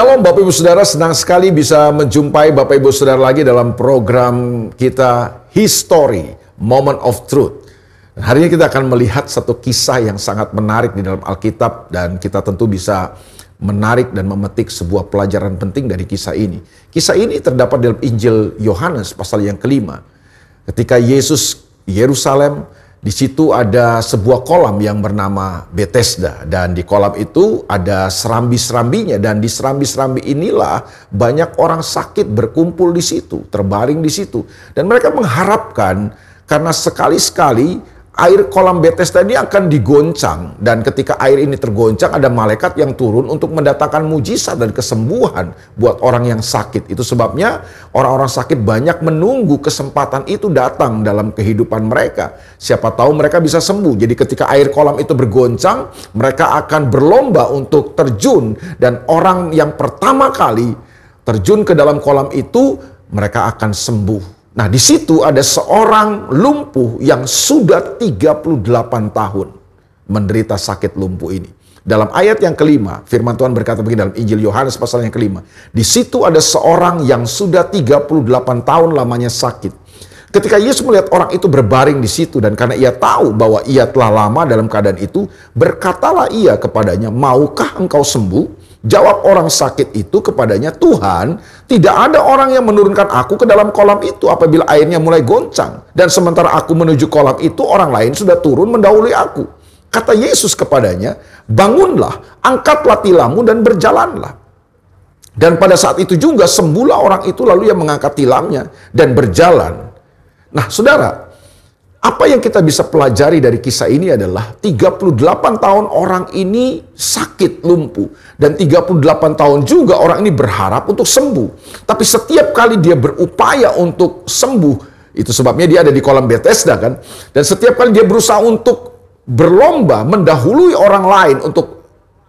Shalom Bapak Ibu Saudara, senang sekali bisa menjumpai Bapak Ibu Saudara lagi dalam program kita History, Moment of Truth. Dan hari ini kita akan melihat satu kisah yang sangat menarik di dalam Alkitab dan kita tentu bisa menarik dan memetik sebuah pelajaran penting dari kisah ini. Kisah ini terdapat dalam Injil Yohanes pasal yang kelima. Ketika Yesus Yerusalem, di situ ada sebuah kolam yang bernama Bethesda dan di kolam itu ada serambi-serambinya dan di serambi-serambi inilah banyak orang sakit berkumpul di situ, terbaring di situ dan mereka mengharapkan karena sekali-sekali air kolam Bethesda ini akan digoncang dan ketika air ini tergoncang ada malaikat yang turun untuk mendatangkan mujizat dan kesembuhan buat orang yang sakit. Itu sebabnya orang-orang sakit banyak menunggu kesempatan itu datang dalam kehidupan mereka. Siapa tahu mereka bisa sembuh. Jadi ketika air kolam itu bergoncang, mereka akan berlomba untuk terjun dan orang yang pertama kali terjun ke dalam kolam itu mereka akan sembuh. Nah, di situ ada seorang lumpuh yang sudah 38 tahun menderita sakit lumpuh ini. Dalam ayat yang kelima, firman Tuhan berkata begini dalam Injil Yohanes pasal yang kelima. Di situ ada seorang yang sudah 38 tahun lamanya sakit. Ketika Yesus melihat orang itu berbaring di situ dan karena ia tahu bahwa ia telah lama dalam keadaan itu, berkatalah ia kepadanya, "Maukah engkau sembuh?" Jawab orang sakit itu kepadanya, "Tuhan, tidak ada orang yang menurunkan aku ke dalam kolam itu apabila airnya mulai goncang. Dan sementara aku menuju kolam itu, orang lain sudah turun mendahului aku." Kata Yesus kepadanya, "Bangunlah, angkatlah tilammu dan berjalanlah." Dan pada saat itu juga sembuhlah orang itu lalu ia mengangkat tilamnya dan berjalan. Nah, saudara, apa yang kita bisa pelajari dari kisah ini adalah 38 tahun orang ini sakit lumpuh. Dan 38 tahun juga orang ini berharap untuk sembuh. Tapi setiap kali dia berupaya untuk sembuh, itu sebabnya dia ada di kolam Bethesda kan. Dan setiap kali dia berusaha untuk berlomba mendahului orang lain untuk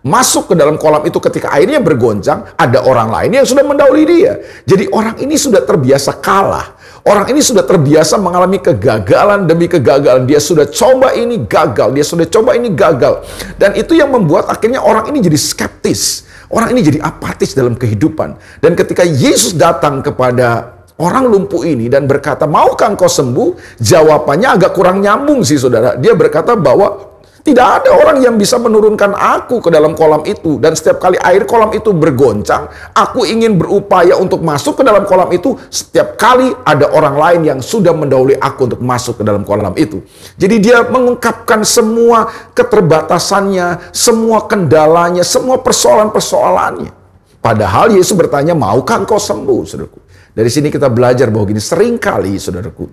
masuk ke dalam kolam itu ketika airnya bergoncang, ada orang lain yang sudah mendahului dia. Jadi orang ini sudah terbiasa kalah. Orang ini sudah terbiasa mengalami kegagalan demi kegagalan. Dia sudah coba ini gagal, dia sudah coba ini gagal. Dan itu yang membuat akhirnya orang ini jadi skeptis. Orang ini jadi apatis dalam kehidupan. Dan ketika Yesus datang kepada orang lumpuh ini dan berkata, "Maukah engkau sembuh?" Jawabannya agak kurang nyambung sih saudara. Dia berkata bahwa tidak ada orang yang bisa menurunkan aku ke dalam kolam itu. Dan setiap kali air kolam itu bergoncang, aku ingin berupaya untuk masuk ke dalam kolam itu. Setiap kali ada orang lain yang sudah mendahului aku untuk masuk ke dalam kolam itu. Jadi dia mengungkapkan semua keterbatasannya, semua kendalanya, semua persoalan-persoalannya. Padahal Yesus bertanya, "Maukah engkau sembuh?" Saudaraku. Dari sini kita belajar bahwa gini, seringkali saudaraku,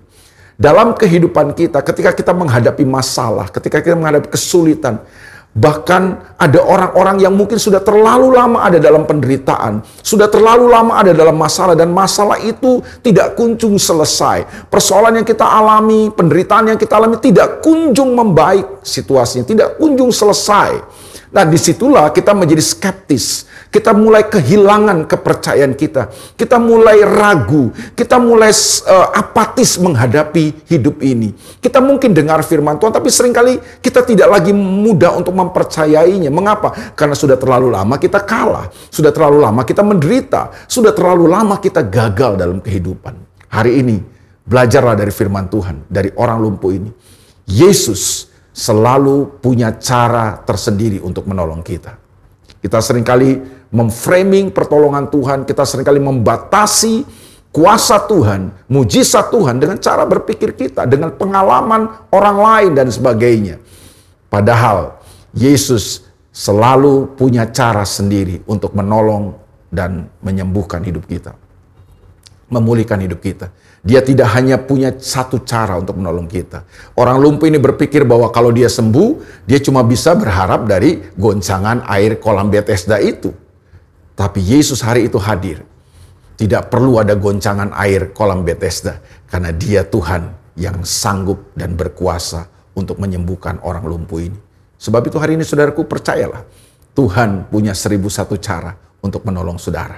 dalam kehidupan kita, ketika kita menghadapi masalah, ketika kita menghadapi kesulitan, bahkan ada orang-orang yang mungkin sudah terlalu lama ada dalam penderitaan, sudah terlalu lama ada dalam masalah, dan masalah itu tidak kunjung selesai. Persoalan yang kita alami, penderitaan yang kita alami tidak kunjung membaik situasinya, tidak kunjung selesai. Nah, disitulah kita menjadi skeptis. Kita mulai kehilangan kepercayaan kita. Kita mulai ragu. Kita mulai apatis menghadapi hidup ini. Kita mungkin dengar firman Tuhan, tapi seringkali kita tidak lagi mudah untuk mempercayainya. Mengapa? Karena sudah terlalu lama kita kalah. Sudah terlalu lama kita menderita. Sudah terlalu lama kita gagal dalam kehidupan. Hari ini, belajarlah dari firman Tuhan, dari orang lumpuh ini. Yesus selalu punya cara tersendiri untuk menolong kita. Kita seringkali memframing pertolongan Tuhan, kita seringkali membatasi kuasa Tuhan, mujizat Tuhan dengan cara berpikir kita, dengan pengalaman orang lain dan sebagainya. Padahal Yesus selalu punya cara sendiri untuk menolong dan menyembuhkan hidup kita, memulihkan hidup kita. Dia tidak hanya punya satu cara untuk menolong kita. Orang lumpuh ini berpikir bahwa kalau dia sembuh, dia cuma bisa berharap dari goncangan air kolam Bethesda itu. Tapi Yesus hari itu hadir. Tidak perlu ada goncangan air kolam Bethesda. Karena dia Tuhan yang sanggup dan berkuasa untuk menyembuhkan orang lumpuh ini. Sebab itu hari ini saudaraku, percayalah. Tuhan punya 1001 cara untuk menolong saudara.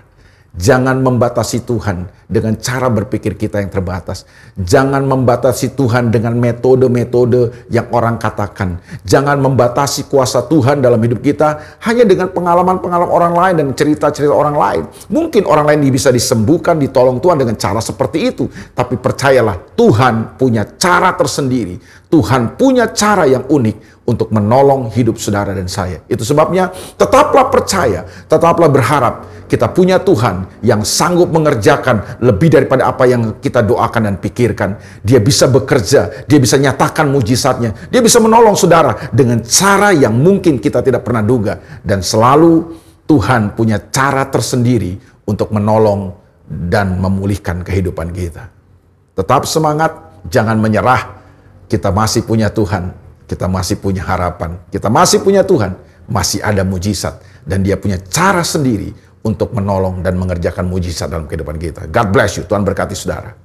Jangan membatasi Tuhan dengan cara berpikir kita yang terbatas. Jangan membatasi Tuhan dengan metode-metode yang orang katakan. Jangan membatasi kuasa Tuhan dalam hidup kita hanya dengan pengalaman-pengalaman orang lain dan cerita-cerita orang lain. Mungkin orang lain bisa disembuhkan, ditolong Tuhan dengan cara seperti itu. Tapi percayalah, Tuhan punya cara tersendiri. Tuhan punya cara yang unik untuk menolong hidup saudara dan saya. Itu sebabnya tetaplah percaya, tetaplah berharap. Kita punya Tuhan yang sanggup mengerjakan lebih daripada apa yang kita doakan dan pikirkan. Dia bisa bekerja, dia bisa nyatakan mujizatnya, dia bisa menolong saudara dengan cara yang mungkin kita tidak pernah duga. Dan selalu Tuhan punya cara tersendiri untuk menolong dan memulihkan kehidupan kita. Tetap semangat, jangan menyerah. Kita masih punya Tuhan, kita masih punya harapan, kita masih punya Tuhan, masih ada mujizat. Dan dia punya cara sendiri untuk menolong dan mengerjakan mujizat dalam kehidupan kita. God bless you. Tuhan berkati saudara.